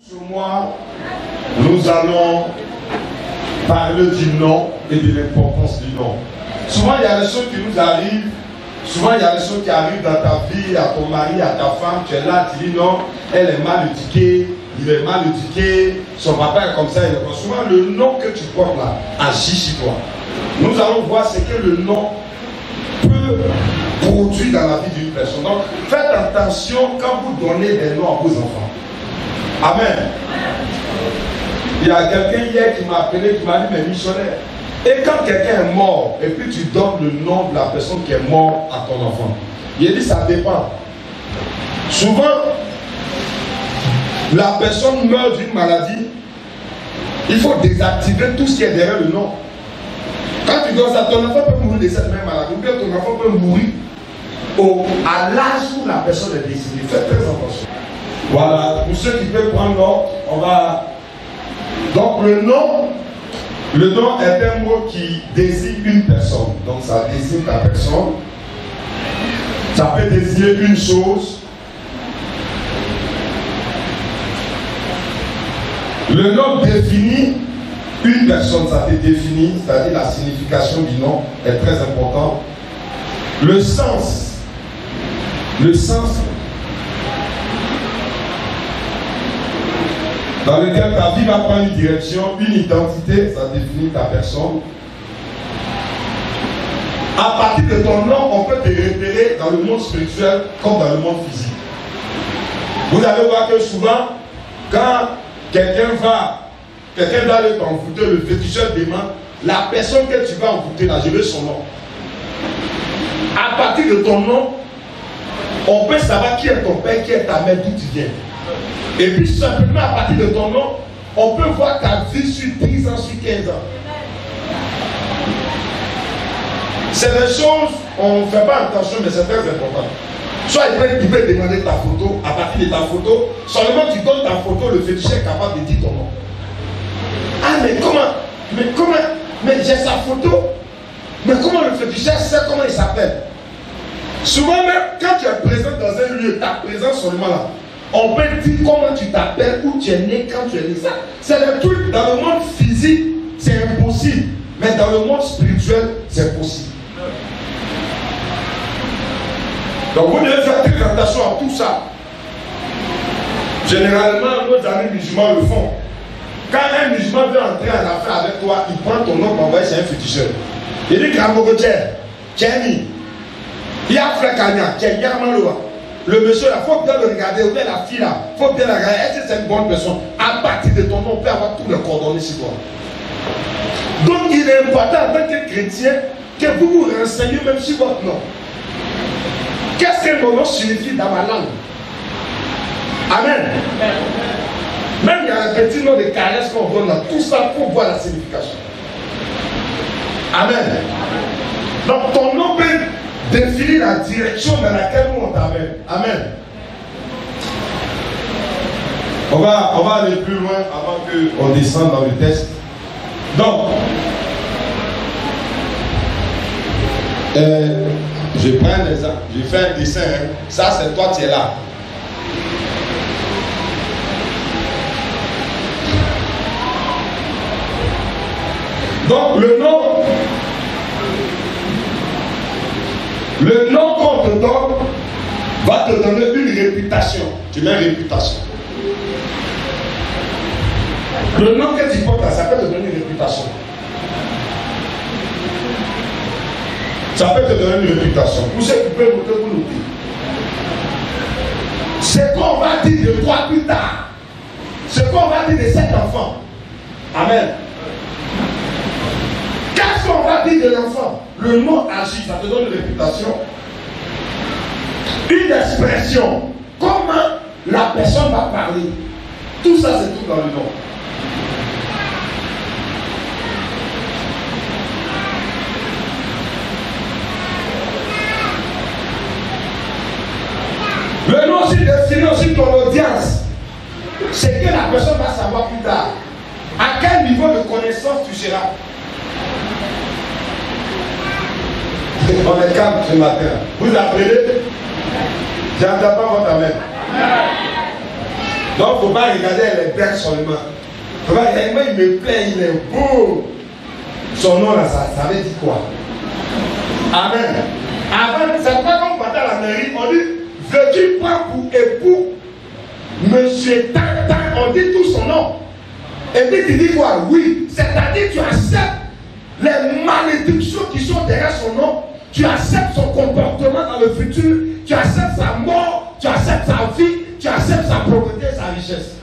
Sur moi, nous allons parler du nom et de l'importance du nom. Souvent, il y a des choses qui nous arrivent. Souvent, il y a des choses qui arrivent dans ta vie, à ton mari, à ta femme. Tu es là, tu dis non, elle est mal éduquée, il est mal éduqué, son papa est comme ça. Souvent, le nom que tu portes là agit sur toi. Nous allons voir ce que le nom peut produire dans la vie d'une personne. Donc, faites attention quand vous donnez des noms à vos enfants. Amen. Il y a quelqu'un hier qui m'a appelé, qui m'a dit, mais missionnaire, et quand quelqu'un est mort, et puis tu donnes le nom de la personne qui est morte à ton enfant, il a dit, ça dépend. Souvent, la personne meurt d'une maladie, il faut désactiver tout ce qui est derrière le nom. Quand tu donnes ça, ton enfant peut mourir de cette même maladie, ou bien ton enfant peut mourir à l'âge où la personne est décédée. Faites très attention. Voilà, pour ceux qui peuvent prendre l'ordre, on va... Donc le nom est un mot qui désigne une personne. Donc ça désigne ta personne. Ça peut désigner une chose. Le nom définit une personne, ça te définit, c'est-à-dire la signification du nom est très important. Le sens dans lequel ta vie va prendre une direction, une identité, ça définit ta personne. À partir de ton nom, on peut te repérer dans le monde spirituel comme dans le monde physique. Vous allez voir que souvent, quand quelqu'un doit aller t'envoûter, le féticheur demande, la personne que tu vas envoûter, là, je veux son nom. À partir de ton nom, on peut savoir qui est ton père, qui est ta mère, d'où tu viens. Et puis simplement à partir de ton nom, on peut voir ta vie sur 10 ans, sur 15 ans. C'est des choses, on ne fait pas attention, mais c'est très important. Soit il peut demander ta photo, à partir de ta photo, seulement tu donnes ta photo, le féticheur est capable de dire ton nom. Ah mais comment, mais j'ai sa photo, mais comment le féticheur sait comment il s'appelle? Souvent même, quand tu es présent dans un lieu, ta présence seulement là, on peut dire comment tu t'appelles, où tu es né, quand tu es né. C'est le truc, dans le monde physique, c'est impossible. Mais dans le monde spirituel, c'est possible. Donc vous devez faire très attention à tout ça. Généralement, nos amis musulmans le font. Quand un musulman veut entrer en affaire avec toi, il prend ton nom pour envoyer chez un féticheur. Il dit Tchèni, il y a frère Kanya, le monsieur là, il faut bien le regarder, ou bien la fille là, il faut bien la regarder. Est-ce que c'est une bonne personne? À partir de ton nom, on peut avoir tous les coordonnées sur toi. Donc il est important en tant que chrétien que vous vous renseignez même sur votre nom. Qu'est-ce que mon nom signifie dans ma langue? Amen. Même il y a un petit nom de caresse qu'on donne là, tout ça pour voir la signification. Amen. Donc ton nom peut définir la direction dans laquelle nous on t'amène. Amen. On va aller plus loin avant qu'on descende dans le texte. Donc, je prends un exemple. Je fais un dessin. Hein. Ça, c'est toi, tu es là. Donc, le nom qu'on te donne va te donner une réputation. Tu mets réputation. Le nom que tu portes là, ça peut te donner une réputation. Ça peut te donner une réputation. Pour ceux qui peuvent voter pour nous dire. Ce qu'on va dire de toi plus tard. Ce qu'on va dire de cet enfant. Amen. Qu'est-ce qu'on va dire de l'enfant? Le nom agit, ça te donne une réputation. Une expression. Comment la personne va parler. Tout ça, c'est tout dans le nom. Le nom aussi définit aussi ton audience. C'est que la personne va savoir plus tard. À quel niveau de connaissance tu seras. On est calme ce matin. Vous apprenez? J'entends pas votre amen. Donc, il ne faut pas regarder les belles seulement. Il faut pas regarder, moi, il me plaît, il est beau. Son nom, là, ça veut dire quoi? Amen. Avant, c'est pas comme on partait à la mairie, on dit, veux-tu prendre pour époux Monsieur Tata, on dit tout son nom. Et puis tu dis quoi? Oui. C'est-à-dire tu acceptes les malédictions qui sont derrière son nom. Tu acceptes son comportement dans le futur. Tu acceptes sa mort. Tu acceptes sa vie. Tu acceptes sa pauvreté et sa richesse.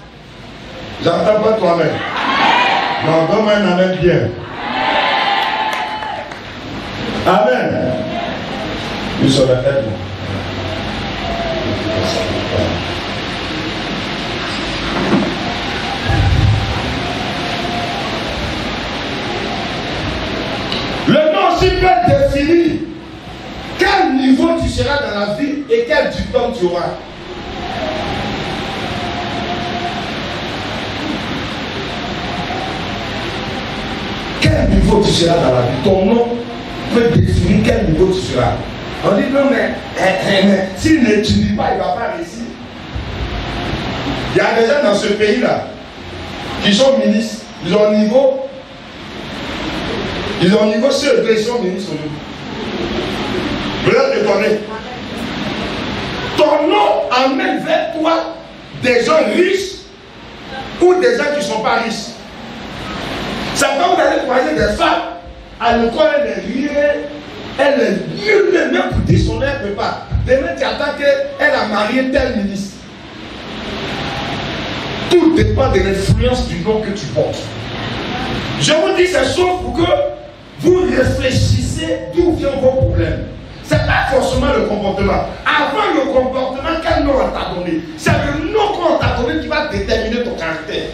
J'entends pas toi-même. Non, donne-moi un amen bien. Amen. Nous sommes à tête. Le nom aussi peut définir quel niveau tu seras dans la vie et quel diplôme tu auras. Quel niveau tu seras dans la vie? Ton nom peut définir quel niveau tu seras. On dit non, mais s'il n'étudie pas, il ne va pas réussir. Il y a des gens dans ce pays-là qui sont ministres, ils ont un niveau. Ils ont niveau sur le sont ministres aujourd'hui. Vous êtes étonnés. Ton nom amène vers toi des gens riches ou des gens qui ne sont pas riches. C'est quand vous allez croiser des femmes, à l'école, elle est riée, elle est nulle, même pour dire son nom, elle ne peut pas. Demain, tu attends qu'elle a marié tel ministre. Tout dépend de l'influence du nom que tu portes. Je vous dis ces choses pour que vous réfléchissez d'où viennent vos problèmes. Ce n'est pas forcément le comportement. Avant le comportement, quel nom on t'a donné? C'est le nom qu'on t'a donné qui va déterminer ton caractère.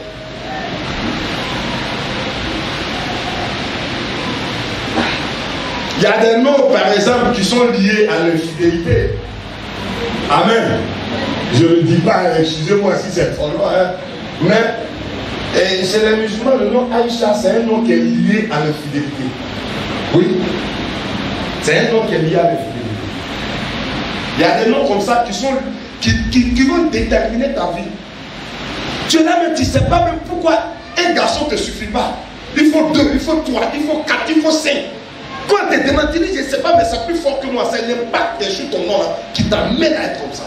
Il y a des noms, par exemple, qui sont liés à l'infidélité. Amen. Je ne le dis pas, excusez-moi si c'est trop loin, hein. Mais chez les musulmans, le nom Aïcha, c'est un nom qui est lié à l'infidélité. Oui. C'est un nom qui est lié à l'infidélité. Il y a des noms comme ça qui vont déterminer ta vie. Tu es là, mais tu ne sais pas même pourquoi un garçon ne te suffit pas. Il faut 2, il faut 3, il faut 4, il faut 5. Quand tu te demandes, tu dis, je ne sais pas, mais c'est plus fort que moi. C'est l'impact qui est sur ton nom là, qui t'amène à être comme ça.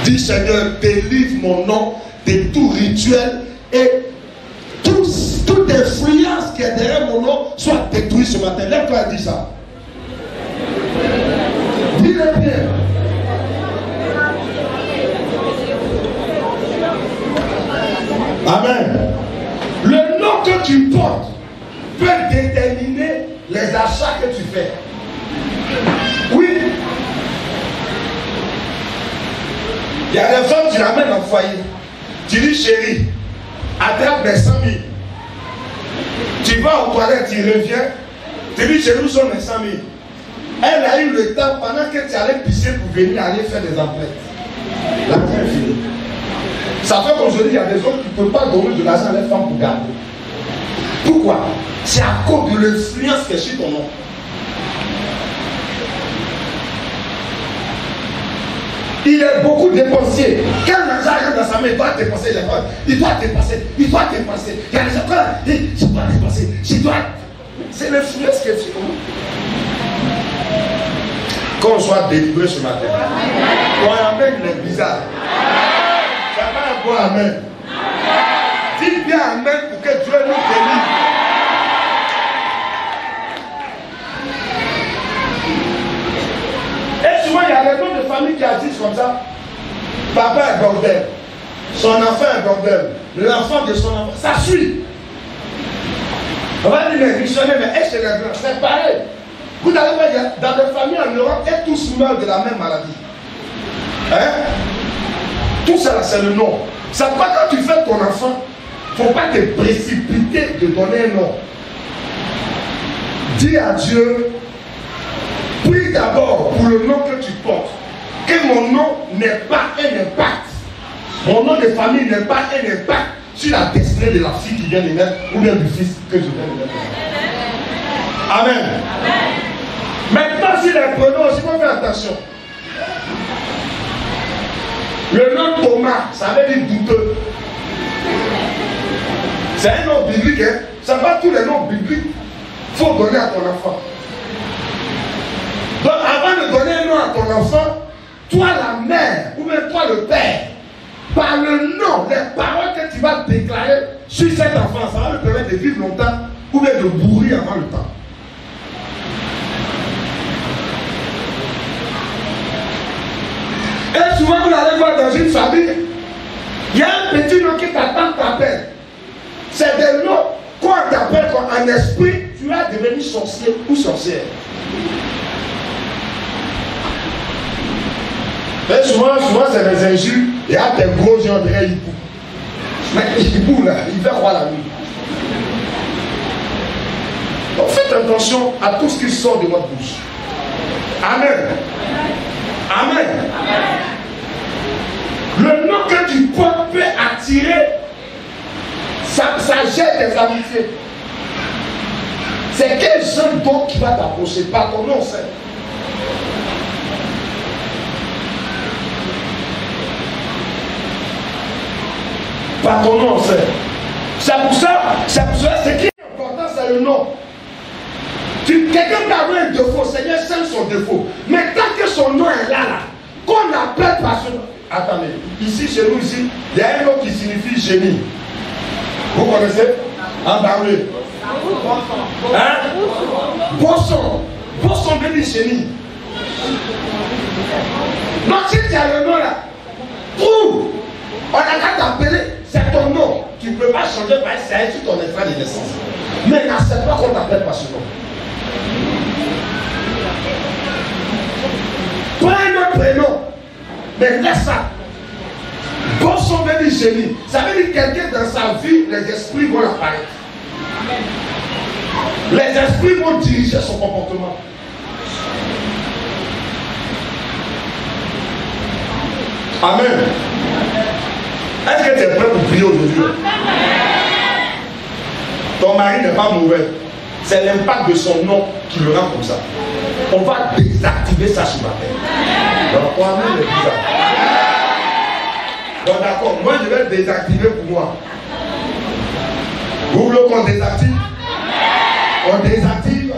Dis, Seigneur, délivre mon nom de tout rituel et toute influence qui est derrière mon nom soit détruite ce matin. Lève-toi et dis ça. Dis-le bien. Amen. Le nom que tu portes peut déterminer les achats que tu fais. Oui. Il y a des femmes, tu l'amènes en foyer. Tu dis, chérie, attrape les 100 000. Tu vas aux toilettes, tu reviens. Tu dis, chérie, où sont les 100 000? Elle a eu le temps pendant que tu allais pisser pour venir aller faire des emplettes. L'argent est fini. Ça fait qu'aujourd'hui, il y a des autres qui ne peuvent pas donner de l'argent à les femmes pour garder. Pourquoi? C'est à cause de l'influence qui est sur ton nom. Il est beaucoup dépensé. Quand l'argent arrive dans sa main, il doit dépenser les fois. Il doit dépenser. Il y a des gens qui je dois dépenser. C'est l'influence qui est sur ton nom. Qu'on soit délivré ce matin. Ton amen est bizarre. Ça va un bon amen. Dis bien amen pour que Dieu nous délivre. Et souvent, il y a des noms de famille qui agissent comme ça. Papa est bordel. Son enfant est bordel. L'enfant de son enfant. Ça suit. On va dire les missionnaires, mais est-ce que les blancs? C'est pareil. Vous allez voir, dans les familles en Europe, et tous meurent de la même maladie. Hein? Tout ça, c'est le nom. C'est pas quand tu fais ton enfant, il ne faut pas te précipiter de donner un nom. Dis à Dieu, prie d'abord pour le nom que tu portes. Que mon nom n'ait pas un impact. Mon nom de famille n'ait pas un impact sur la destinée de la fille qui vient de naître ou bien du fils que je viens de naître. Amen. Amen. Maintenant, si les prénoms aussi, il faut faire attention. Le nom Thomas, ça veut dire douteux. C'est un nom biblique, hein. Ça va tous les noms bibliques. Il faut donner à ton enfant. Donc avant de donner un nom à ton enfant, toi la mère, ou même toi le père, par le nom, les paroles que tu vas déclarer sur cet enfant, ça va lui permettre de vivre longtemps, ou même de mourir avant le temps. Et souvent vous allez voir dans une famille, il y a un petit nom qui t'appelle. C'est des noms qu'on t'appelle en esprit, tu vas devenir sorcier ou sorcière. Et souvent c'est des injures. Il y a des gros yeux, on dirait hibou. Mais hibou là, il va croire la nuit. Donc faites attention à tout ce qui sort de votre bouche. Amen. Amen. Le nom que tu portes peut attirer, ça jette des amitiés. C'est quel jeune don qui va t'approcher par ton nom, c'est. Par ton nom, c'est pour ça, ce qui est important, c'est le nom. Quelqu'un t'a vu un défaut, Seigneur sème son défaut. Mais tant que son nom est là, qu'on appelle par son nom. Attendez, ici, chez nous, ici, il y a un nom qui signifie génie. Vous connaissez? En parler. Hein? Bosson. Bosson veut dire génie. Donc si tu as le nom là, trouve. On a qu'à t'appeler, c'est ton nom. Tu ne peux pas changer par ça sur ton extrait de naissance. Mais n'accepte pas qu'on t'appelle par ce nom. Prends un prénom, mais laisse ça. Bosson veut dire génie. Ça veut dire quelqu'un dans sa vie, les esprits vont apparaître. Les esprits vont diriger son comportement. Amen. Est-ce que tu es prêt pour prier aujourd'hui? Ton mari n'est pas mauvais. C'est l'impact de son nom qui le rend comme ça. On va désactiver ça ce matin. Donc, pour amener les bizarres. Bon, d'accord. Moi, je vais désactiver pour moi. Vous voulez qu'on désactive? On désactive.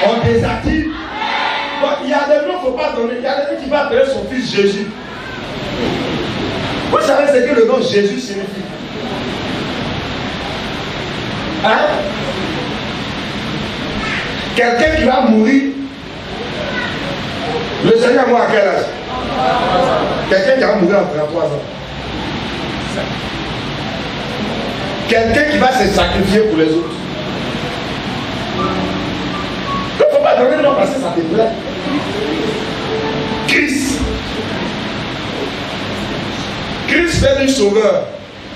On désactive. Bon, il y a des noms qu'il ne faut pas donner. Il y a des gens qui vont appeler son fils Jésus. Vous savez ce que le nom Jésus signifie? Hein? Quelqu'un qui va mourir. Le Seigneur mort à quel âge? Quelqu'un qui va mourir à 33 ans. Quelqu'un qui va se sacrifier pour les autres. Il ne faut pas donner le nom parce que ça te plaît. Christ. Christ fait du sauveur.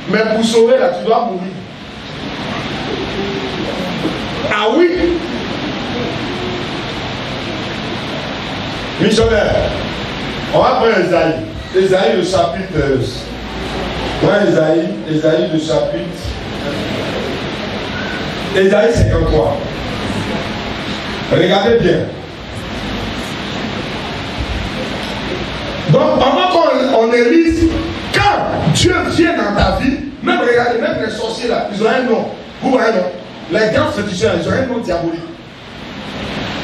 Mais pour sauver là, tu dois mourir. Ah oui? Missionnaire. On va prendre Esaïe. Esaïe le chapitre. Esaïe le chapitre. Esaïe 53. Regardez bien. Donc pendant qu'on élise, quand Dieu vient dans ta vie, même regardez, même les sorciers là, ils ont un nom. Vous voyez non? Les grands féticheurs, ils ont un nom diabolique.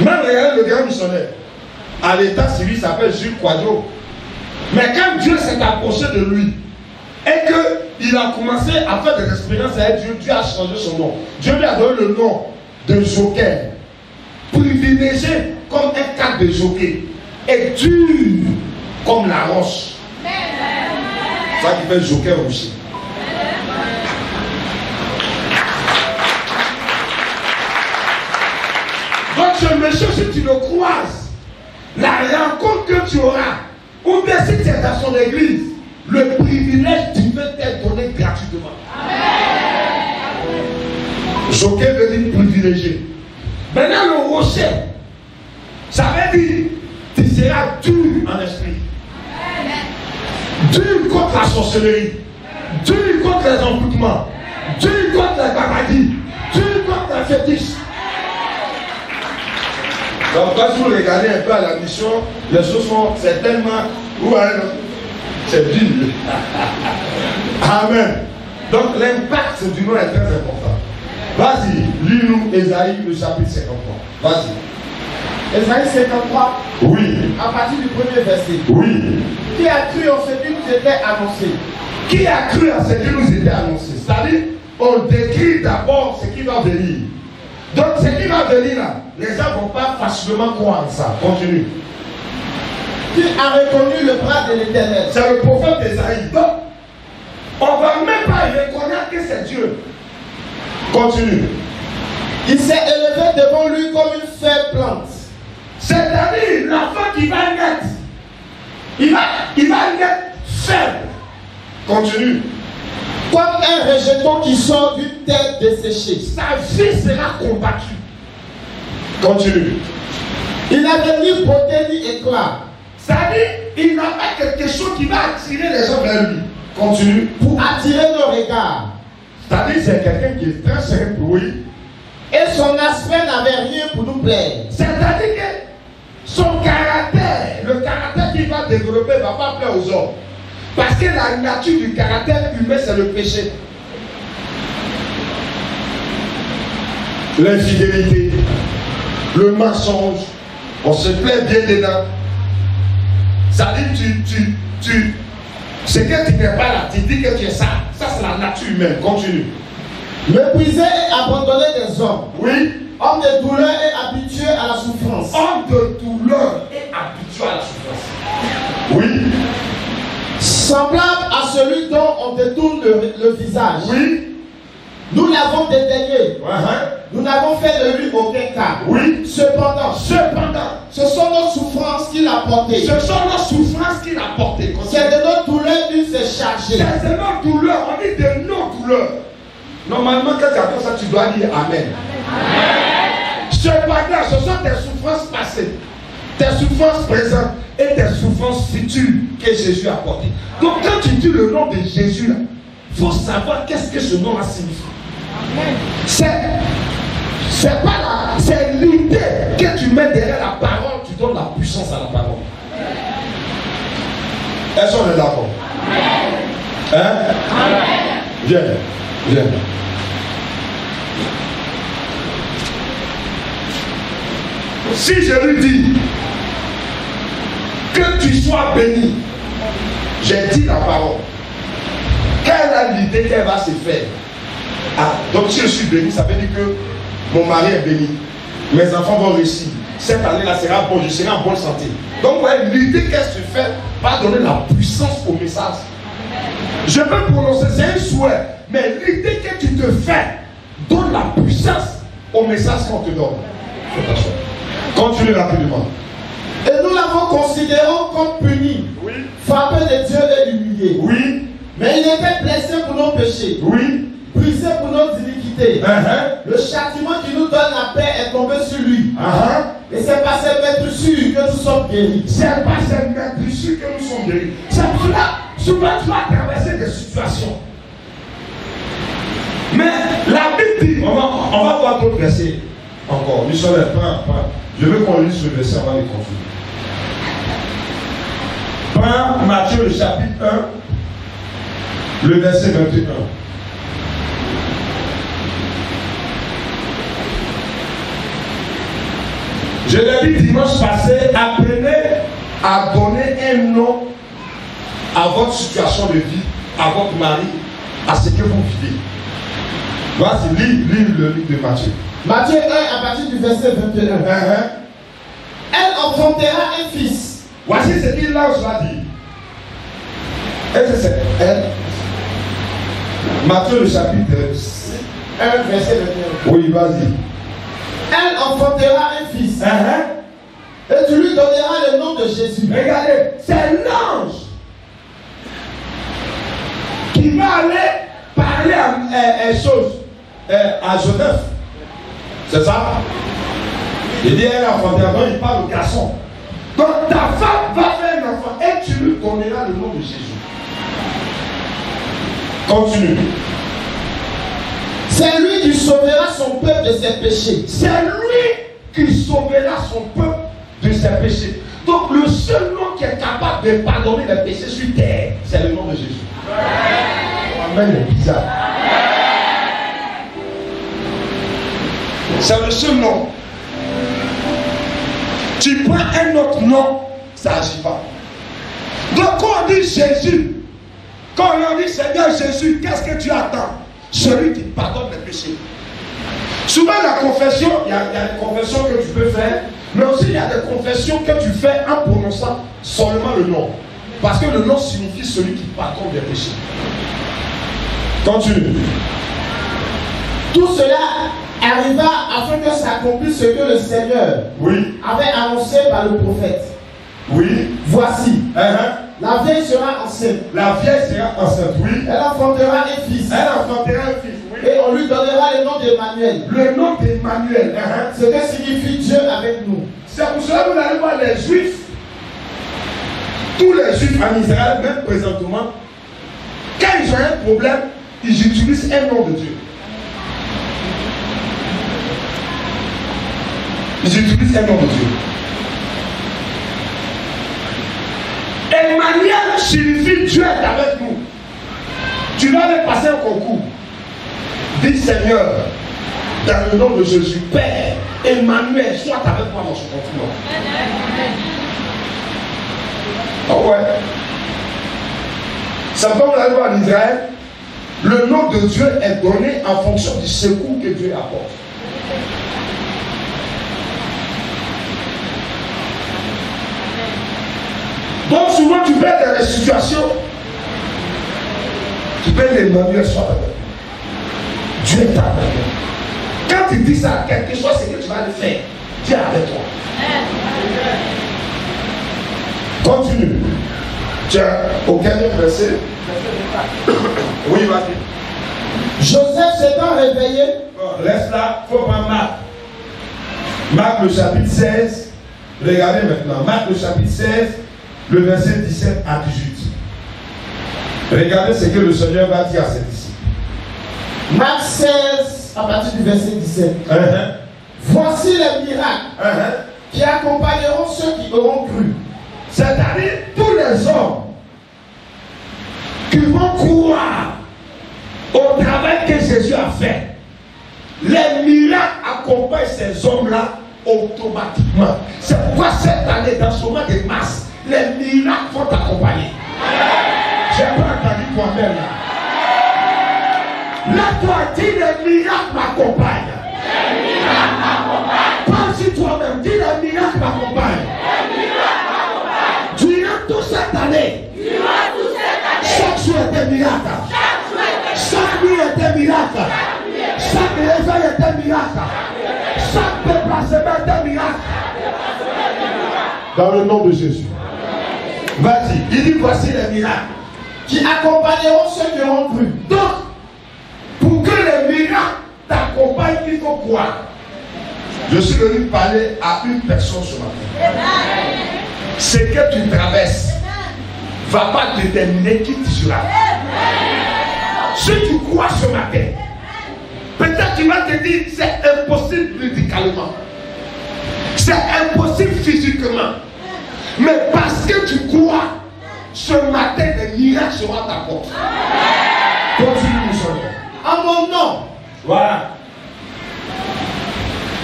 Même regardez le grand missionnaire. À l'état civil, il s'appelle Jules Quadro. Mais quand Dieu s'est approché de lui et qu'il a commencé à faire des expériences avec Dieu, Dieu a changé son nom. Dieu lui a donné le nom de joker. Privilégié comme un cadre de jockey. Et dur comme la roche. C'est ça qui fait joker aussi. Donc ce monsieur, si tu le croises, la rencontre que tu auras, ou bien si tu es dans son église, le privilège divin t'est donné gratuitement. Joker veut dire privilégié. Maintenant le rocher, ça veut dire tu seras dur en esprit. Dur contre la sorcellerie, dur contre les envoûtements, dur contre les maladies, dur contre les fétiches. Donc quand vous regardez un peu à la mission, les choses sont, c'est tellement, C'est dur. Amen. Donc l'impact du nom est très important. Vas-y, lis-nous Ésaïe le chapitre 53. Vas-y. Ésaïe 53. Oui. À partir du premier verset. Oui. Qui a cru en ce qui nous était annoncé? Qui a cru à ce qui nous était annoncé? C'est-à-dire, on décrit d'abord ce qui va venir. Donc ce qui va venir là, les gens ne vont pas facilement croire ça. Continue. Qui a reconnu le bras de l'Éternel? C'est le prophète Ésaïe. Donc, on ne va même pas reconnaître que c'est Dieu. Continue. Il s'est élevé devant lui comme une faible plante. C'est-à-dire, l'enfant qui va naître, il va naître faible. Continue. Comme un rejeton qui sort d'une tête desséchée. Sa vie sera combattue. Continue. Il n'avait ni beauté ni éclat. C'est-à-dire, il n'a pas quelque chose qui va attirer les gens vers lui. Continue. Pour attirer nos regards. C'est-à-dire, c'est quelqu'un qui est très simple, oui. Et son aspect n'avait rien pour nous plaire. C'est-à-dire que son caractère, le caractère qu'il va développer, ne va pas plaire aux hommes. Parce que la nature du caractère humain, c'est le péché. L'infidélité, le mensonge, on se plaît bien dedans. Ça dit, c'est que tu n'es pas là, tu dis que tu es ça. Ça, c'est la nature humaine. Continue. Méprisé et abandonné des hommes. Oui. Homme de douleur et habitué à la souffrance. Homme de douleur et habitué à la souffrance. Oui. Semblable à celui dont on détourne le visage. Oui. Nous l'avons dédaigné. Nous n'avons fait de lui aucun cas. Oui. Cependant, ce sont nos souffrances qu'il a portées. Ce sont nos souffrances qu'il a portées. C'est de nos douleurs qu'il s'est chargé. C'est de nos douleurs. On dit de nos douleurs. Normalement, quand tu attends ça, tu dois dire Amen. Cependant, ce sont tes souffrances passées, tes souffrances présentes et tes souffrances futures que Jésus a portées. Donc, quand tu dis le nom de Jésus, il faut savoir qu'est-ce que ce nom-là signifie. C'est pas là, c'est l'idée que tu mets derrière la parole, tu donnes la puissance à la parole. Est-ce qu'on est d'accord? Hein? Viens, viens. Si je lui dis que tu sois béni, j'ai dit la parole. Quelle a l'idée qu'elle va se faire? Ah, donc si je suis béni, ça veut dire que mon mari est béni. Mes enfants vont réussir. Cette année-là sera bonne, je serai en bonne santé. Donc ouais, l'idée qu'est-ce que tu fais va donner la puissance au message. Je peux prononcer, c'est un souhait. Mais l'idée que tu te fais donne la puissance au message qu'on te donne. Fais attention. Continue rapidement. Et nous l'avons considéré comme puni, Oui. frappé de Dieu et humilié. Oui. Mais il était blessé pour nos péchés, Oui. brisé pour nos iniquités. Le châtiment qui nous donne la paix est tombé sur lui. Et c'est par cette maîtrise que nous sommes guéris. C'est par cette maîtrise que nous sommes guéris. C'est pour cela, souvent tu vas traverser des situations. Mais la Bible dit, on va voir d'autres versets encore. Nous sommes je veux qu'on lise ce verset avant de continuer. Prends Matthieu le chapitre 1, le verset 21. Je l'ai dit dimanche passé, apprenez à donner un nom à votre situation de vie, à votre mari, à ce que vous vivez. Vas-y, lis le livre de Matthieu. Matthieu 1 à partir du verset 21. Elle enfantera un fils. Voici ce qu'il lance là dit. Est-ce que c'est elle? Matthieu le chapitre 1 verset 21. Oui, vas-y. Elle enfantera un fils. Et tu lui donneras le nom de Jésus. Regardez, c'est l'ange qui va aller parler à Joseph. C'est ça? Il dit elle enfantera, donc il parle au garçon. Donc ta femme va faire un enfant et tu lui donneras le nom de Jésus. Continue. C'est lui qui sauvera son peuple de ses péchés. C'est lui qui sauvera son peuple de ses péchés. Donc le seul nom qui est capable de pardonner les péchés sur terre, c'est le nom de Jésus. Amen, c'est bizarre. C'est le seul nom. Tu prends un autre nom, ça n'agit pas. Donc quand on dit Jésus, quand on dit Seigneur Jésus, qu'est-ce que tu attends? Celui qui pardonne les péchés. Souvent la confession, il y a des confessions que tu peux faire, mais aussi il y a des confessions que tu fais en prononçant seulement le nom. Parce que le nom signifie celui qui pardonne les péchés. Continue. Tout cela arriva afin que s'accomplisse ce que le Seigneur avait annoncé par le prophète. Oui. Voici, la vieille sera enceinte. La vieille sera enceinte, oui. Elle enfantera un fils. Elle enfantera un fils, oui. Et on lui donnera le nom d'Emmanuel. Le nom d'Emmanuel. Ce que signifie Dieu avec nous. C'est pour cela que vous allez voir les Juifs. Tous les Juifs en Israël, même présentement, quand ils ont un problème, ils utilisent un nom de Dieu. Ils utilisent un nom de Dieu. Emmanuel signifie Dieu est avec nous. Tu vas aller passer un concours. Dis Seigneur, dans le nom de Jésus, Père, Emmanuel, sois avec moi dans ce concours. Ah ouais. C'est comme la loi en Israël. Le nom de Dieu est donné en fonction du secours que Dieu apporte. Donc souvent tu peux être dans des situations, tu peux l'Emmanuel soit avec toi. Dieu est avec toi. Quand tu dis ça à quelque chose, c'est que tu vas le faire. Dieu est avec toi. Continue. Tiens, au 15e verset. Oui, vas-y. Joseph s'étant réveillé. Reste là, il faut prendre Marc. Marc le chapitre 16. Regardez maintenant. Marc le chapitre 16. Le verset 17 à 18. Regardez ce que le Seigneur va dire à ses disciples. Marc 16, à partir du verset 17. Voici les miracles qui accompagneront ceux qui auront cru. C'est-à-dire tous les hommes qui vont croire au travail que Jésus a fait. Les miracles accompagnent ces hommes-là automatiquement. C'est pourquoi cette année, dans ce mois de mars, les miracles vont t'accompagner. J'ai pas entendu toi-même là. Là, toi, dis les miracles m'accompagnent. Les miracles m'accompagnent. Parle sur toi-même, dis les miracles m'accompagnent. Les miracles m'accompagnent. Durant toute cette année. Chaque jour est un miracle. Chaque nuit est un miracle. Chaque réveil est un miracle. Chaque déplacement est un miracle. Dans le nom de Jésus. Vas-y, il dit voici les miracles qui accompagneront ceux qui auront cru. Donc, pour que les miracles t'accompagnent, il faut croire. Je suis venu parler à une personne ce matin. Ce que tu traverses ne va pas déterminer qui tu seras. Si tu crois ce matin, peut-être tu vas te dire c'est impossible médicalement. C'est impossible physiquement. Mais parce que tu crois, ce matin, les miracles seront à ta porte. Continue, mon Seigneur. En mon nom. Voilà.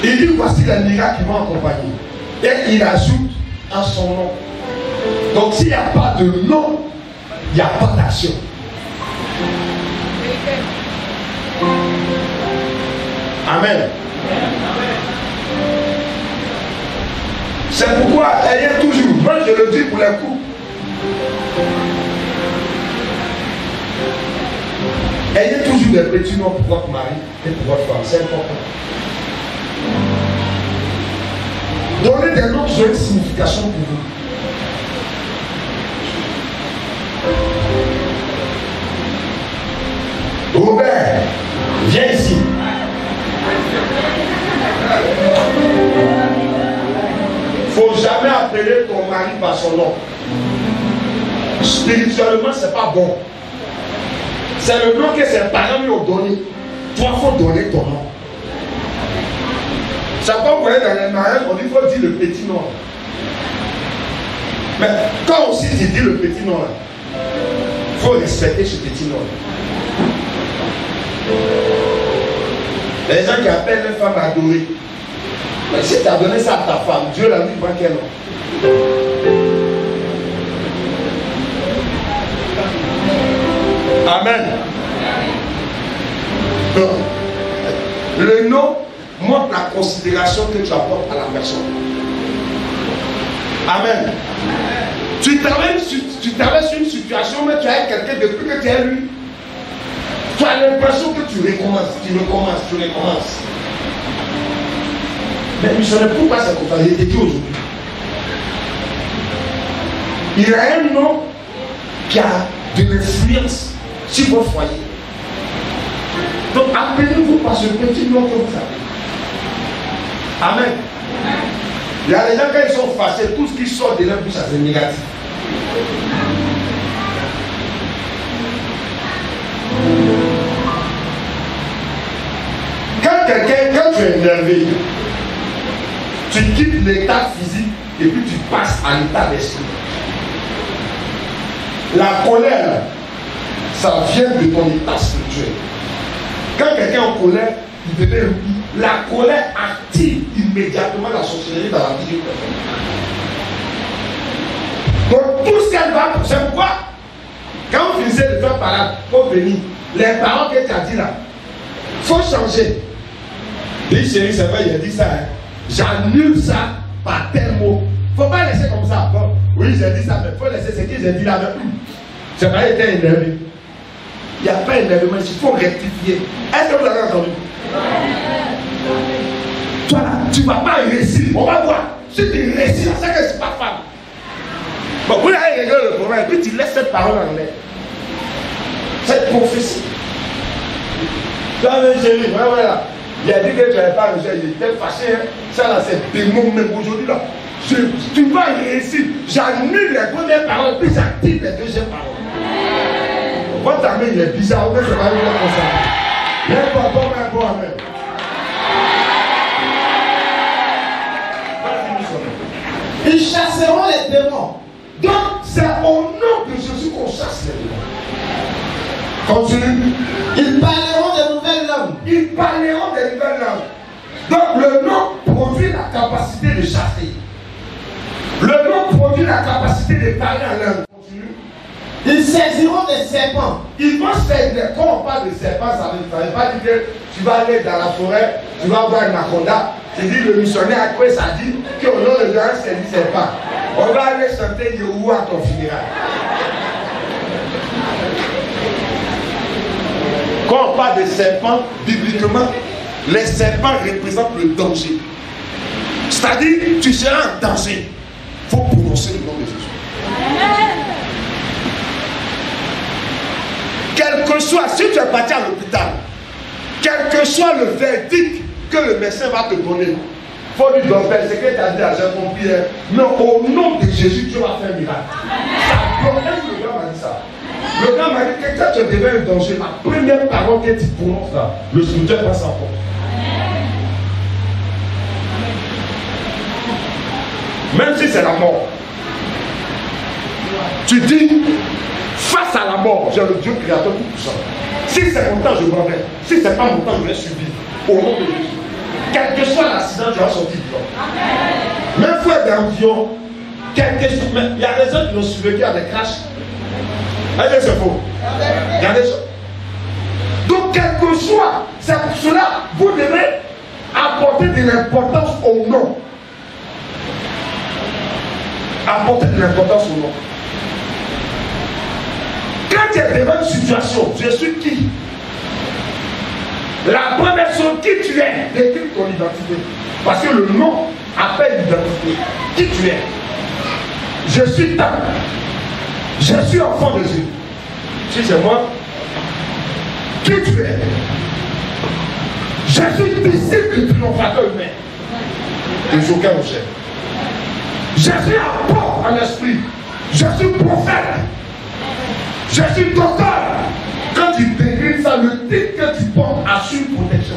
Il dit voici les miracles qui vont accompagner. Et il ajoute en son nom. Donc s'il n'y a pas de nom, il n'y a pas d'action. Amen. C'est pourquoi ayez toujours, moi je le dis pour les couples, ayez toujours des petits noms pour votre mari et pour votre femme, c'est important. Donnez des noms qui ont une signification pour vous. Robert, viens ici. Il ne faut jamais appeler ton mari par son nom. Spirituellement, ce n'est pas bon. C'est le nom que ses parents lui ont donné. Toi, il faut donner ton nom. C'est comme vous voyez dans les mariages, on dit qu'il faut dire le petit nom. Mais quand aussi tu dis le petit nom là, il faut respecter ce petit nom là. Les gens qui appellent les femmes adorées. Mais si tu as donné ça à ta femme, Dieu l'a dit, quel nom? Amen. Donc, le nom montre la considération que tu apportes à la personne. Amen. Tu traverses une situation, mais tu as quelqu'un depuis que tu es lui. Tu as l'impression que tu recommences. Mais je ne sais pourquoi c'est comme ça. Je t'ai dit aujourd'hui. Il y a un nom qui a de l'influence sur votre foyer. Donc appelez-vous par ce petit nom que vous avez. Amen. Il y a des gens quand ils sont fâchés, tout ce qui sort de leur bouche, c'est négatif. Quand tu es énervé, tu quittes l'état physique et puis tu passes à l'état d'esprit. La colère, ça vient de ton état spirituel. Quand quelqu'un est en colère, il devient la colère active immédiatement la sorcellerie dans la vie d'une personne. Donc tout ce qu'elle va, c'est pourquoi quand vous finissez de faire parade, pour venir, les paroles que tu as dit là, il faut changer. Dis chérie, c'est vrai, il a dit ça. Hein. J'annule ça par tel mot. Il ne faut pas laisser comme ça. Bon, oui, j'ai dit ça, mais il faut laisser ce que j'ai dit là. C'est pas été énervé. Il n'y a pas d'énervement, il faut rectifier. Est-ce que vous avez entendu? Toi là, tu ne vas pas réussir. On va voir. Si tu réussis, c'est que c'est pas femme. Bon, vous allez régler le problème, et puis tu laisses cette parole en l'air. Cette prophétie. Toi, chérie, voilà. Il a dit que tu n'avais pas réussi, il était fâché. Hein. Ça là, c'est démon même aujourd'hui là. Tu vas réussir. J'annule les premières paroles, puis j'active les deuxièmes paroles. Votre ami, il est bizarre, mais je vais aller comme ça. Même pas bon, même bon, amen. Ils chasseront les démons. Donc, c'est au nom de Jésus qu'on chasse les démons. Continue. Ils parleront de nouvelles langues. Ils parleront de nouvelles langues. Donc, le nom produit la capacité de chasser. Le nom produit la capacité de parler en langue. Continue. Ils saisiront des serpents. Ils vont saisir. Quand on parle de serpents, ça ne veut pas dire que tu vas aller dans la forêt, tu vas voir une anaconda. Tu dis le missionnaire à quoi ça dit qu'au nom de Dieu, c'est du serpent. On va aller chanter Yehou à ton funérail. Quand on parle de serpents, bibliquement, les serpents représentent le danger. C'est-à-dire, tu seras en danger. Il faut prononcer le nom de Jésus. Quel que soit, si tu es parti à l'hôpital, quel que soit le verdict que le médecin va te donner, il faut lui donner ce que tu as dit à Jean-Pompier. Mais au nom de Jésus, tu vas faire un miracle. Ça bloque. Le gars m'a dit ça. Le gars m'a dit que quand tu deviens un danger, la première parole que tu prononces là, le soutien passe en porte. Même si c'est la mort. Tu dis, face à la mort, j'ai le Dieu créateur tout puissant. Si c'est mon temps, je m'en vais. Si c'est pas mon temps, je vais subir. Au nom de Jésus. Quel que soit l'accident, tu vas sortir vivant. Même fois d'avion, il y a des gens qui ont survécu à des crashs. Est-ce que c'est faux? Il y a des gens. Donc, quel que soit, c'est pour cela vous devez apporter de l'importance au nom. Apporter de l'importance au nom. Quand tu es devant une situation, je suis qui? La première chose, qui tu es, décrit ton identité. Parce que le nom appelle l'identité. Qui tu es? Je suis ta. Je suis enfant de Dieu. Si c'est moi, qui tu es? Je suis disciple du triomphateur humain. Et aucun objet. Je suis apôtre en esprit. Je suis prophète. Je suis docteur. Quand tu décris ça, le titre que tu portes assure protection.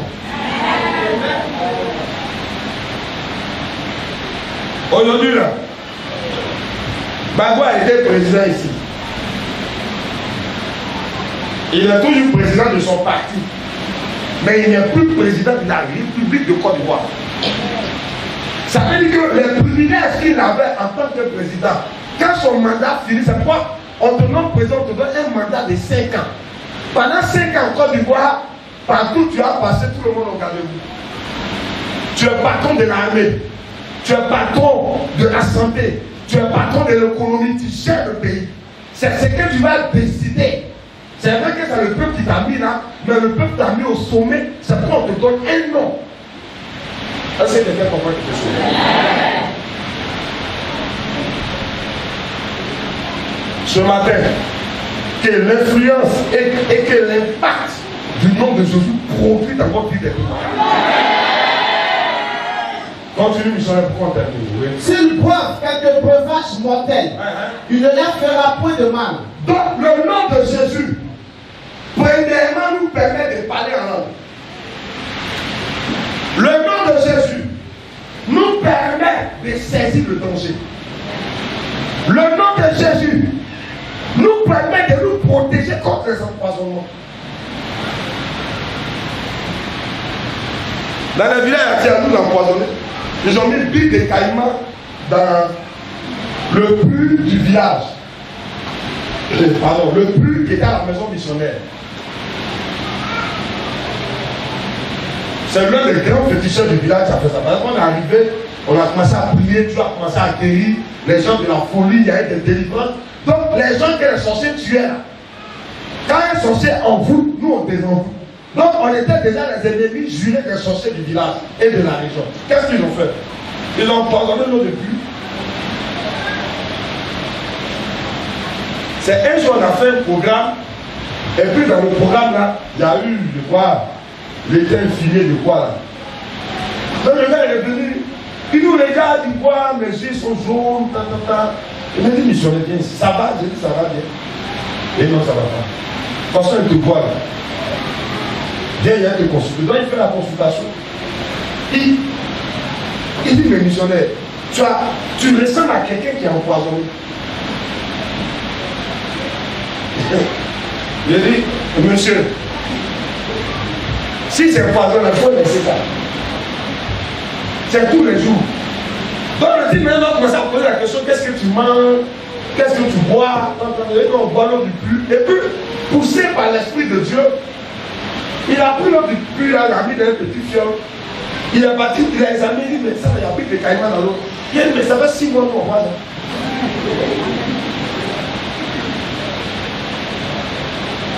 Aujourd'hui là, Gbagbo a été président ici. Il est toujours président de son parti. Mais il n'est plus président de la République de Côte d'Ivoire. Ça veut dire que les privilèges qu'il avait en tant que président, quand son mandat finit, c'est pourquoi on te nomme président, on te donne un mandat de 5 ans. Pendant 5 ans en Côte d'Ivoire, partout tu as passé, tout le monde regarde vous. Tu es patron de l'armée, tu es patron de la santé, tu es patron de l'économie, tu gères le pays. C'est ce que tu vas décider. C'est vrai que c'est le peuple qui t'a mis là, mais le peuple t'a mis au sommet, c'est pourquoi on te donne un nom. Est-ce que quelqu'un comprend quelque chose? Ce matin, que l'influence et que l'impact du nom de Jésus produit dans votre vie des gens. Continue, missionnaire, pourquoi on termine? S'ils boivent quelques breuvages mortels, il ne leur fera point de mal. Donc, le nom de Jésus, premièrement, nous permet de parler en langue. Le nom de Jésus nous permet de saisir le danger. Le nom de Jésus nous permet de nous protéger contre les empoisonnements. Dans le village, il y a nous empoisonnés. Ils ont mis le bille de caïman dans le puits du village. Pardon, le puits qui était à la maison missionnaire. C'est l'un des grands féticheurs du village qui a fait ça. Parce qu'on est arrivé, on a commencé à prier, Dieu a commencé à guérir les gens de la folie, il y a eu des délivrances. Donc les gens que les sorciers tuaient là, quand un sorcier en vous, nous on désenvoue. Donc on était déjà les ennemis jurés des sorciers du village et de la région. Qu'est-ce qu'ils ont fait? Ils ont empoisonné l'eau de pluie. C'est un jour on a fait un programme, et puis dans le programme là, il y a eu, je crois, l'été infini de quoi là. Donc le gars est venu, il nous regarde, il voit mes yeux sont jaunes, il m'a dit missionnaire, viens ici, ça va? J'ai dit ça va bien. Et non, ça va pas. Parce qu'il te voit là. Viens, il y a te consulter. Donc il fait la consultation. Il dit, mais missionnaire, tu ressembles à quelqu'un qui est empoisonné. J'ai dit, monsieur, si c'est empoisonné, il faut laisser ça. C'est tous les jours. Donc on dit, maintenant, on commence à poser la question, qu'est-ce que tu manges? Qu'est-ce que tu bois? On boit l'eau du puits. Et puis, poussé par l'Esprit de Dieu, il a pris l'eau du puits, il a mis dans un petit fiole. Il est parti, il a examiné, il dit, mais ça, il y a pris des caïmans dans l'eau. Il a dit, mais ça fait 6 mois qu'on voit là.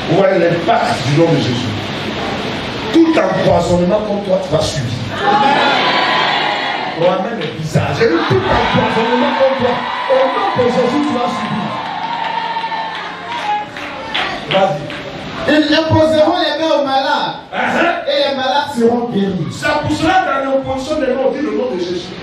Vous voyez l'impact du nom de Jésus. Tout empoisonnement comme toi, tu vas subir. On amène le visage. J'ai dit, tout empoisonnement comme toi, au nom de Jésus, tu vas subir. Vas-y. Ils imposeront les mains aux malades et les malades seront guéris. Ça poussera dans l'opposition des noms, on dit le nom de Jésus.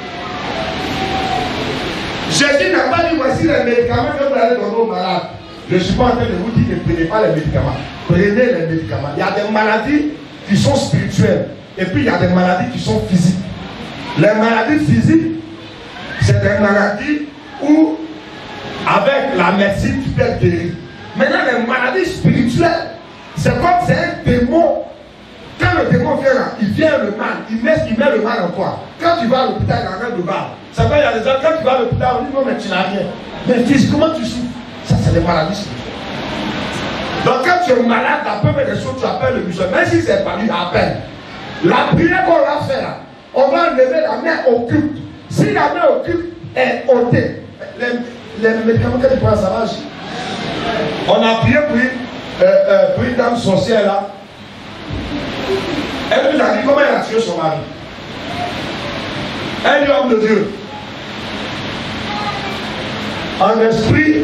Jésus n'a pas dit voici les médicaments que vous allez donner aux malades. Je ne suis pas en train de vous dire ne prenez pas les médicaments. Prenez les médicaments. Il y a des maladies qui sont spirituelles et puis il y a des maladies qui sont physiques. Les maladies physiques, c'est des maladies où avec la médecine tu peux être guéri. Maintenant les maladies spirituelles, c'est comme c'est un démon. Quand le démon vient là, il vient le mal, il met le mal en toi. Quand tu vas à l'hôpital, il y a rien de mal. Ça veut dire, il y a des gens, quand tu vas à l'hôpital, on dit non, mais tu n'as rien. Mais physiquement, tu souffres. Ça, c'est des maladies spirituelles. Donc, quand tu es malade, la première des choses, tu appelles le musulman. Même si c'est pas lui, appelle. La prière qu'on va faire là, on va enlever la main occulte. Si la main occulte est ôtée, les médicaments que tu prends, ça va agir. On a prié pour une dame sorcière là. Elle nous a dit comment elle a tué son mari. Un homme de Dieu. En esprit,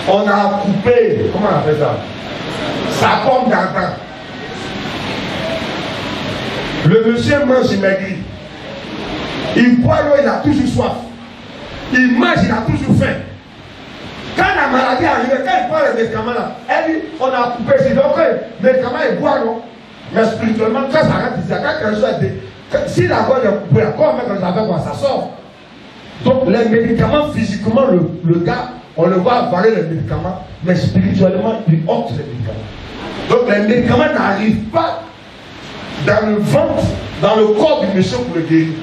on a coupé, comment on appelle ça? Sa pomme d'antan. Le monsieur mange, il maigrit. Il boit l'eau, il a toujours soif. Il mange, il a toujours faim. Quand la maladie arrive, quand il prend les médicaments là, elle dit, on a coupé, c'est donc les médicaments, il boit non. Mais spirituellement, quand ça rentre ici, quand quelque chose a été. Si la voix est coupée, quand on met comme ça, ça sort. Donc les médicaments, physiquement, le gars, on le voit avaler les médicaments, mais spirituellement, il ôte les médicaments. Donc les médicaments n'arrivent pas dans le ventre, dans le corps du monsieur pour le guérir.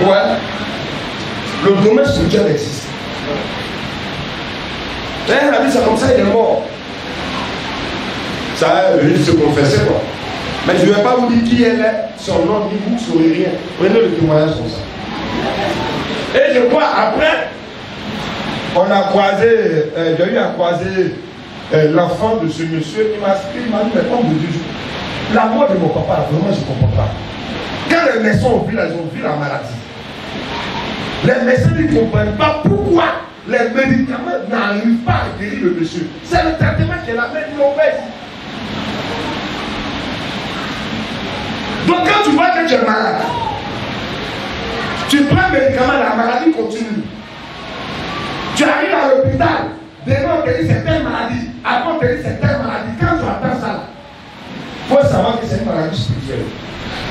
Ouais. Le domaine spirituel existe. Un ami, c'est comme ça, il est mort. Ça, il se confessait quoi. Mais je ne vais pas vous dire qui elle est, son nom, ni vous ne saurez rien. Prenez le témoignage comme ça. Et je crois après, on a croisé, j'ai eu à croiser l'enfant de ce monsieur qui m'a dit, mais comme de Dieu, la mort de mon papa, vraiment je ne comprends pas. Quand les médecins ont vu la maladie, les médecins ne comprennent pas pourquoi les médicaments n'arrivent pas à guérir le monsieur. C'est le traitement qui est la même mauvaise. Donc quand tu vois que tu es malade, tu prends un médicament, la maladie continue. Tu arrives à l'hôpital, demain on te dit c'est telle maladie, après on te dit c'est telle maladie. Quand tu attends ça, il faut savoir que c'est une maladie spirituelle.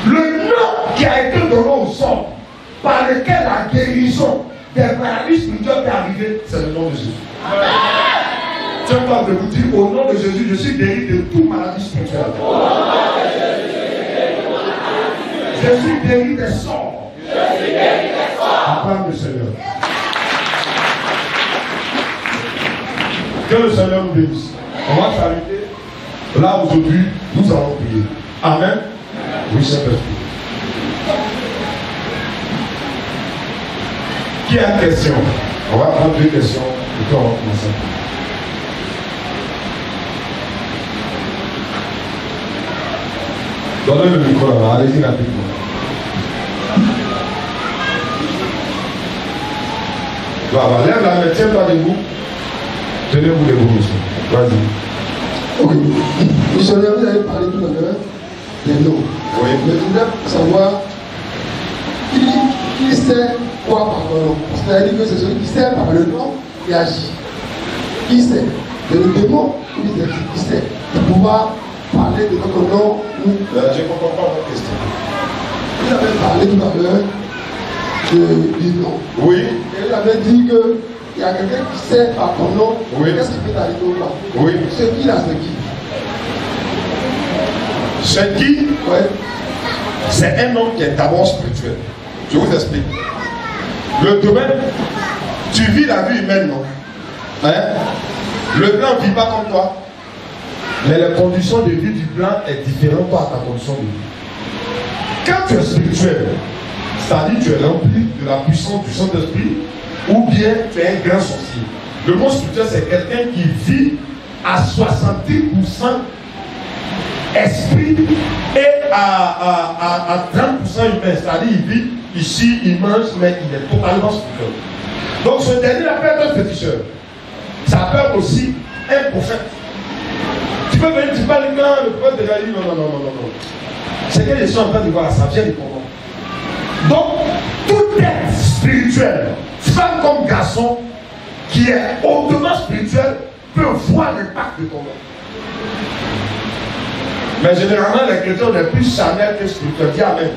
Le nom qui a été donné au sort, par lequel la guérison des maladies spirituelles est arrivée, c'est le nom de Jésus. Tu es pas de vous dire au nom de Jésus, je suis guéri de toute maladie spirituelle. Je suis guéri des sorts. Acclame le Seigneur. Que le Seigneur nous bénisse. On va s'arrêter. Là aujourd'hui, nous allons prier. Amen. Oui, Saint-Esprit. Qui a une question? On va prendre 2 questions et puis on va commencer. Donnez le micro là, allez-y rapidement. Voilà, lève la main, tiens-toi debout. Tenez-vous debout, monsieur. Vas-y. Ok. Monsieur, vous avez parlé tout à l'heure des noms. Oui. Mais je voudrais savoir qui sait quoi par le nom. Parce que dit que c'est celui qui sait par le nom qui agit. Qui sait? De le démon, qui sait? De pouvoir parler de notre nom. Je ne comprends pas votre question. Vous avez parlé tout à l'heure du nom. Oui. Et vous avez dit qu'il y a quelqu'un qui sait par ton nom. Oui. Qu'est-ce qui peut t'arriver ou pas? Oui. C'est qui là, c'est qui? C'est qui? Ouais. C'est un homme qui est d'abord spirituel. Je vous explique. Le domaine, tu vis la vie humaine, non? Hein? Le blanc ne vit pas comme toi. Mais les conditions de vie du blanc est différente à ta condition de vie. Quand tu es spirituel, c'est-à-dire tu es rempli de la puissance du Saint-Esprit, ou bien tu es un grand sorcier. Le mot spirituel, c'est quelqu'un qui vit à 70% esprit et à 30% humain. C'est-à-dire il vit ici, il mange, mais il est totalement spirituel. Donc ce dernier peut être un féticheur. Ça peut être aussi un prophète. Tu peux venir, tu parles quand le prophète déjà dit non. C'est que je suis en train de voir la sagesse du combat. Donc, tout être spirituel, femme comme garçon, qui est hautement spirituel, peut voir l'impact de ton nom. Mais généralement, les chrétiens, on est plus charnel que spirituel. Dis Amen.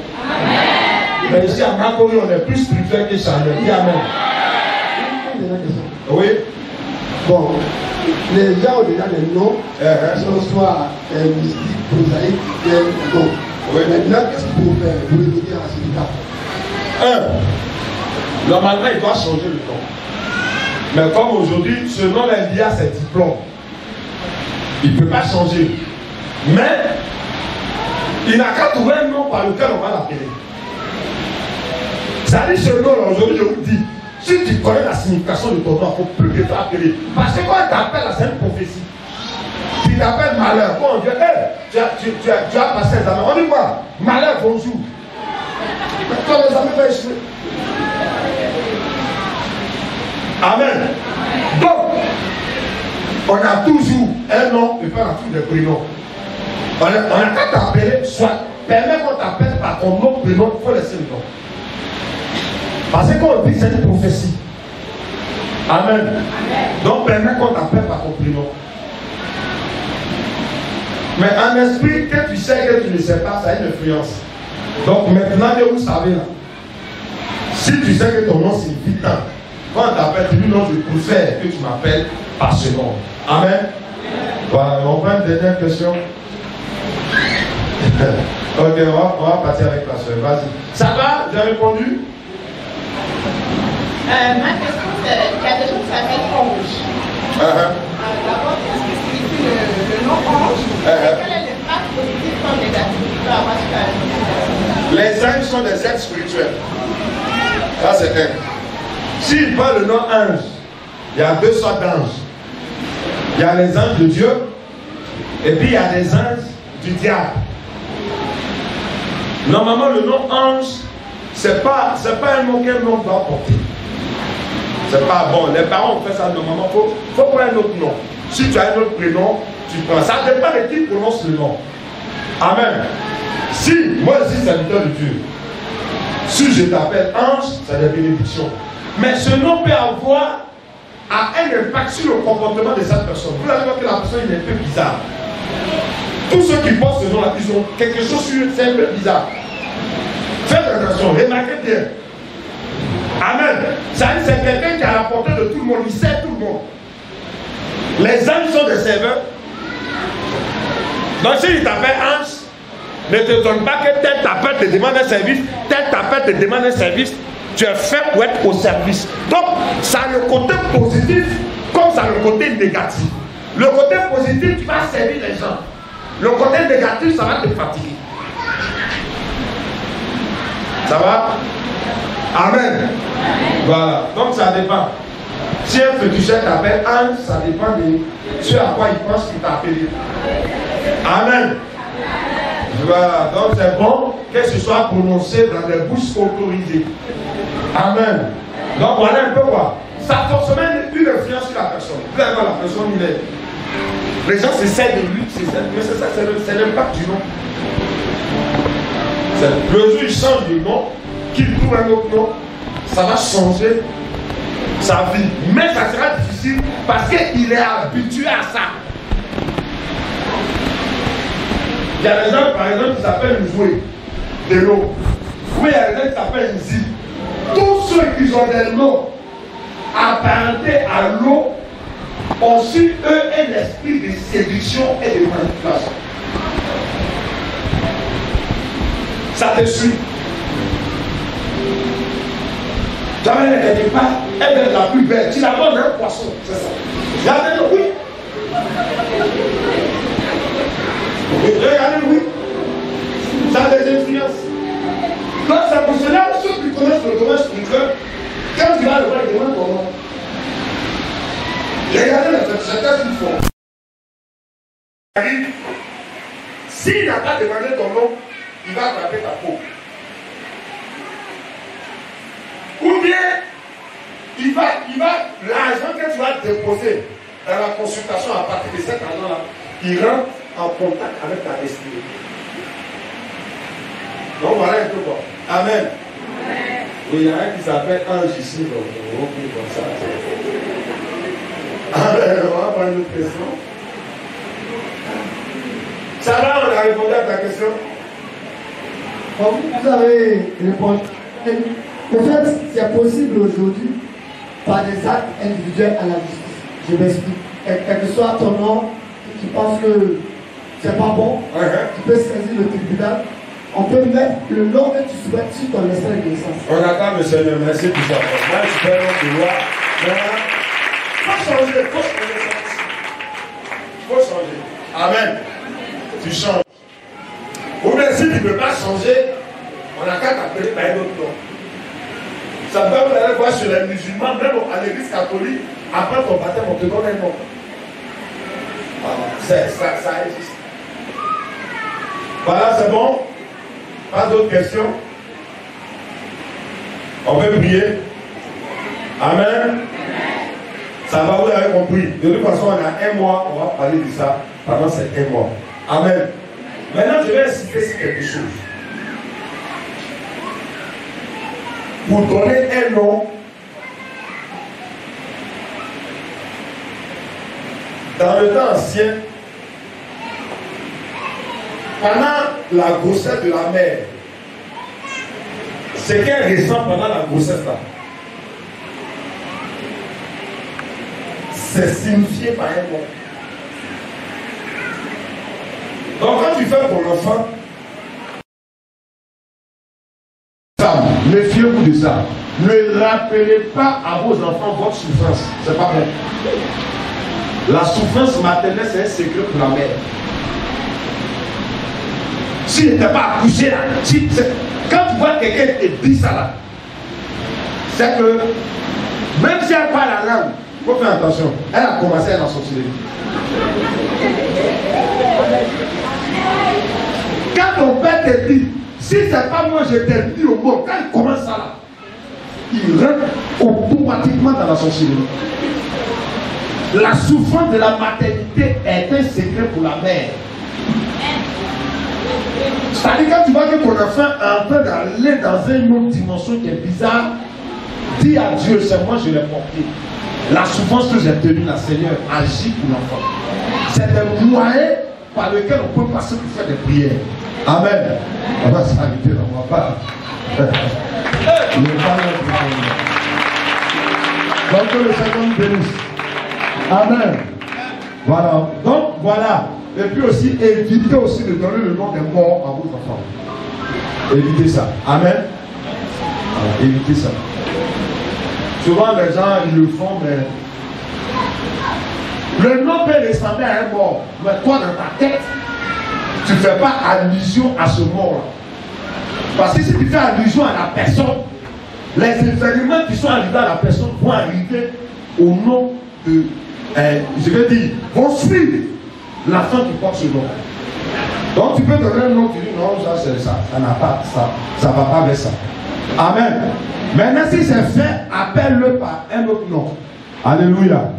Mais ici à Makori, on est plus spirituel que charnel. Dis Amen. Oui. Bon, les gens ont déjà des noms, soit mystiques, prosaïques, des noms. Oui. Maintenant, qu'est-ce qu'il faut faire pour les donner à ces étapes? Normalement, il doit changer le nom. Mais comme aujourd'hui, ce nom est lié à ses diplômes, il ne peut pas changer. Mais, il n'a qu'à trouver un nom par lequel on va l'appeler. C'est-à-dire, ce nom-là, aujourd'hui, je vous dis, si tu connais la signification de ton nom, il ne faut plus que t'appeler. Parce que quand on t'appelle, c'est une prophétie. Tu t'appelles malheur. Quand on dit, hey, tu as passé l'examen. On dit quoi? Malheur, bonjour. Mais quand l'examen va échouer. Amen. Donc, on a toujours un nom et pas tous les prénoms. On a qu'à t'appeler, soit permet qu'on t'appelle par ton nom, prénom, il faut laisser le nom. Parce qu'on dit que c'est une prophétie. Amen. Donc permet qu'on t'appelle par ton prénom. Mais en esprit, que tu sais que tu ne sais pas, ça a une influence. Donc maintenant que vous savez là, Si tu sais que ton nom signifie tant, quand on t'appelle, tu dis non, je préfère que tu m'appelles par ce nom. Amen. Voilà, on prend une dernière question. Ok, on va partir avec la soeur. Vas-y. Ça va? J'ai répondu? Ma question, c'est il y a des gens qui s'appellent Ange. D'abord, qu'est-ce que signifie le nom Ange? Quel est l'impact positif ou négatif qu'il peut avoir sur la vie? Les anges sont des êtres spirituels. Ça, c'est un. S'il parle le nom ange, il y a deux sortes d'anges. Il y a les anges de Dieu, et puis il y a les anges du diable. Normalement, le nom ange, c'est pas un nom qu'un homme doit porter. C'est pas bon. Les parents ont fait ça normalement. Il faut prendre un autre nom. Si tu as un autre prénom, tu prends. Ça dépend de qui prononce le nom. Amen. Si, moi je suis serviteur de Dieu, si je t'appelle ange, c'est des bénédictions. Mais ce nom peut avoir un impact sur le comportement de cette personne. Vous allez voir que la personne est un peu bizarre. Tous ceux qui portent ce nom-là, ils ont quelque chose sur eux, c'est un peu bizarre. Faites attention, remarquez bien. Amen. C'est quelqu'un qui a la portée de tout le monde, il sert tout le monde. Les anges sont des serveurs. Donc s'il t'appelle ange, ne te donne pas que tel t'appelle te demande un service, tel t'appelle te demande un service. Tu es fait pour être au service. Donc, ça a le côté positif comme ça a le côté négatif. Le côté positif, tu vas servir les gens. Le côté négatif, ça va te fatiguer. Ça va? Amen. Voilà. Donc, ça dépend. Si un féticheur t'appelle Anne, ça dépend de ce à quoi il pense qu'il t'a appelé. Amen. Voilà. Donc, c'est bon que ce soit prononcé dans des bouches autorisées. Amen. Donc voilà un peu quoi. Ça a forcément une influence sur la personne. Vous allez voir la personne, il est. Les gens s'essaient de lui, mais c'est ça, c'est l'impact du nom. Le jour où il change de nom, qu'il trouve un autre nom, ça va changer sa vie. Mais ça sera difficile parce qu'il est habitué à ça. Il y a des gens, par exemple, qui s'appellent Nzoué, de l'eau. Oui, il y a des gens qui s'appellent Nzi. Tous ceux qui ont des noms apparentés à l'eau ont su, eux, un esprit de séduction et de manipulation. Ça te suit. Jamais ne dit pas, elle est la plus belle. Tu la donnes un poisson, c'est ça. Regardez-le, oui. Regardez, oui. Ça a des influences. Donc c'est pour cela que ceux qui connaissent le domaine spirituel, quand tu vas le voir, ils demandent ton nom. Regardez les féticheteurs qu'ils font. S'il n'a pas demandé ton nom, il va attraper ta peau. Ou bien, l'argent que tu vas déposer dans la consultation à partir de cet argent-là, il rentre en contact avec ta destinée. Donc voilà un peu quoi. Amen. Amen. Oui, il y a un qui s'appelle Ange ici, donc on va comme ça. Amen. On va prendre une autre question. Ça va, on a répondu à ta question. Vous avez répondu. Peut-être c'est possible aujourd'hui par des actes individuels à la justice. Je m'explique. Quel que soit ton nom, tu penses que c'est pas bon, tu peux saisir le tribunal. On peut mettre le nom que tu souhaites sur ton extrait de naissance. On attend, monsieur le merci pour ça. Moi, je peux donc voir. Il faut changer, il faut changer ça. Il faut changer. Amen. Tu changes. Ou bien si tu ne peux pas changer, on n'a qu'à t'appeler par un autre nom. Ça peut vous allez voir sur les musulmans, même à l'église catholique, après ton baptême, on te donne un nom. Ça existe. Voilà, c'est bon? Pas d'autres questions? On peut prier? Amen. Ça va, vous avez compris. De toute façon, on a un mois, on va parler de ça pendant ces un mois. Amen. Maintenant, je vais insister sur quelque chose. Pour donner un nom, dans le temps ancien, pendant la grossesse de la mère, ce qu'elle ressent pendant la grossesse là, c'est signifié par un nom. Donc quand tu fais pour l'enfant, méfiez-vous de ça. Ne rappelez pas à vos enfants votre souffrance. C'est pas vrai. La souffrance maternelle, c'est un secret pour la mère. S'il n'était pas accouché là, quand tu vois quelqu'un te dit ça là, c'est que même si elle parle la langue, il faut faire attention. Elle a commencé à la sorcellerie. Quand ton père te dit, si c'est pas moi, je t'ai dit au mot, quand il commence ça là, il rentre automatiquement dans la sorcellerie. La souffrance de la maternité est un secret pour la mère. C'est-à-dire quand tu vois que ton enfant est en train d'aller dans une autre dimension qui est bizarre, dis à Dieu, c'est moi je l'ai porté. La souffrance que j'ai tenue, la Seigneur agit pour l'enfant. C'est un moyen par lequel on peut passer pour faire des prières. Amen. On va s'arrêter là, on va pas. Donc que le Seigneur nous bénisse. Amen. Voilà. Donc voilà. Et puis aussi, évitez aussi de donner le nom des morts à vos enfants. Évitez ça. Amen. Alors, évitez ça. Souvent les gens ils le font, mais le nom peut ressembler à un mort. Mais toi dans ta tête, tu ne fais pas allusion à ce mort-là. Parce que si tu fais allusion à la personne, les événements qui sont arrivés à la personne vont arriver au nom de, je veux dire, vont suivre l'enfant qui porte ce nom. Donc tu peux donner un nom, tu dis non, ça c'est ça, ça n'a pas ça, ça ne va pas avec ça. Amen. Maintenant si c'est fait, appelle-le par un autre nom. Alléluia.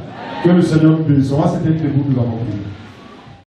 Que le Seigneur nous bénisse. On va s'éteindre debout, nous avons prié.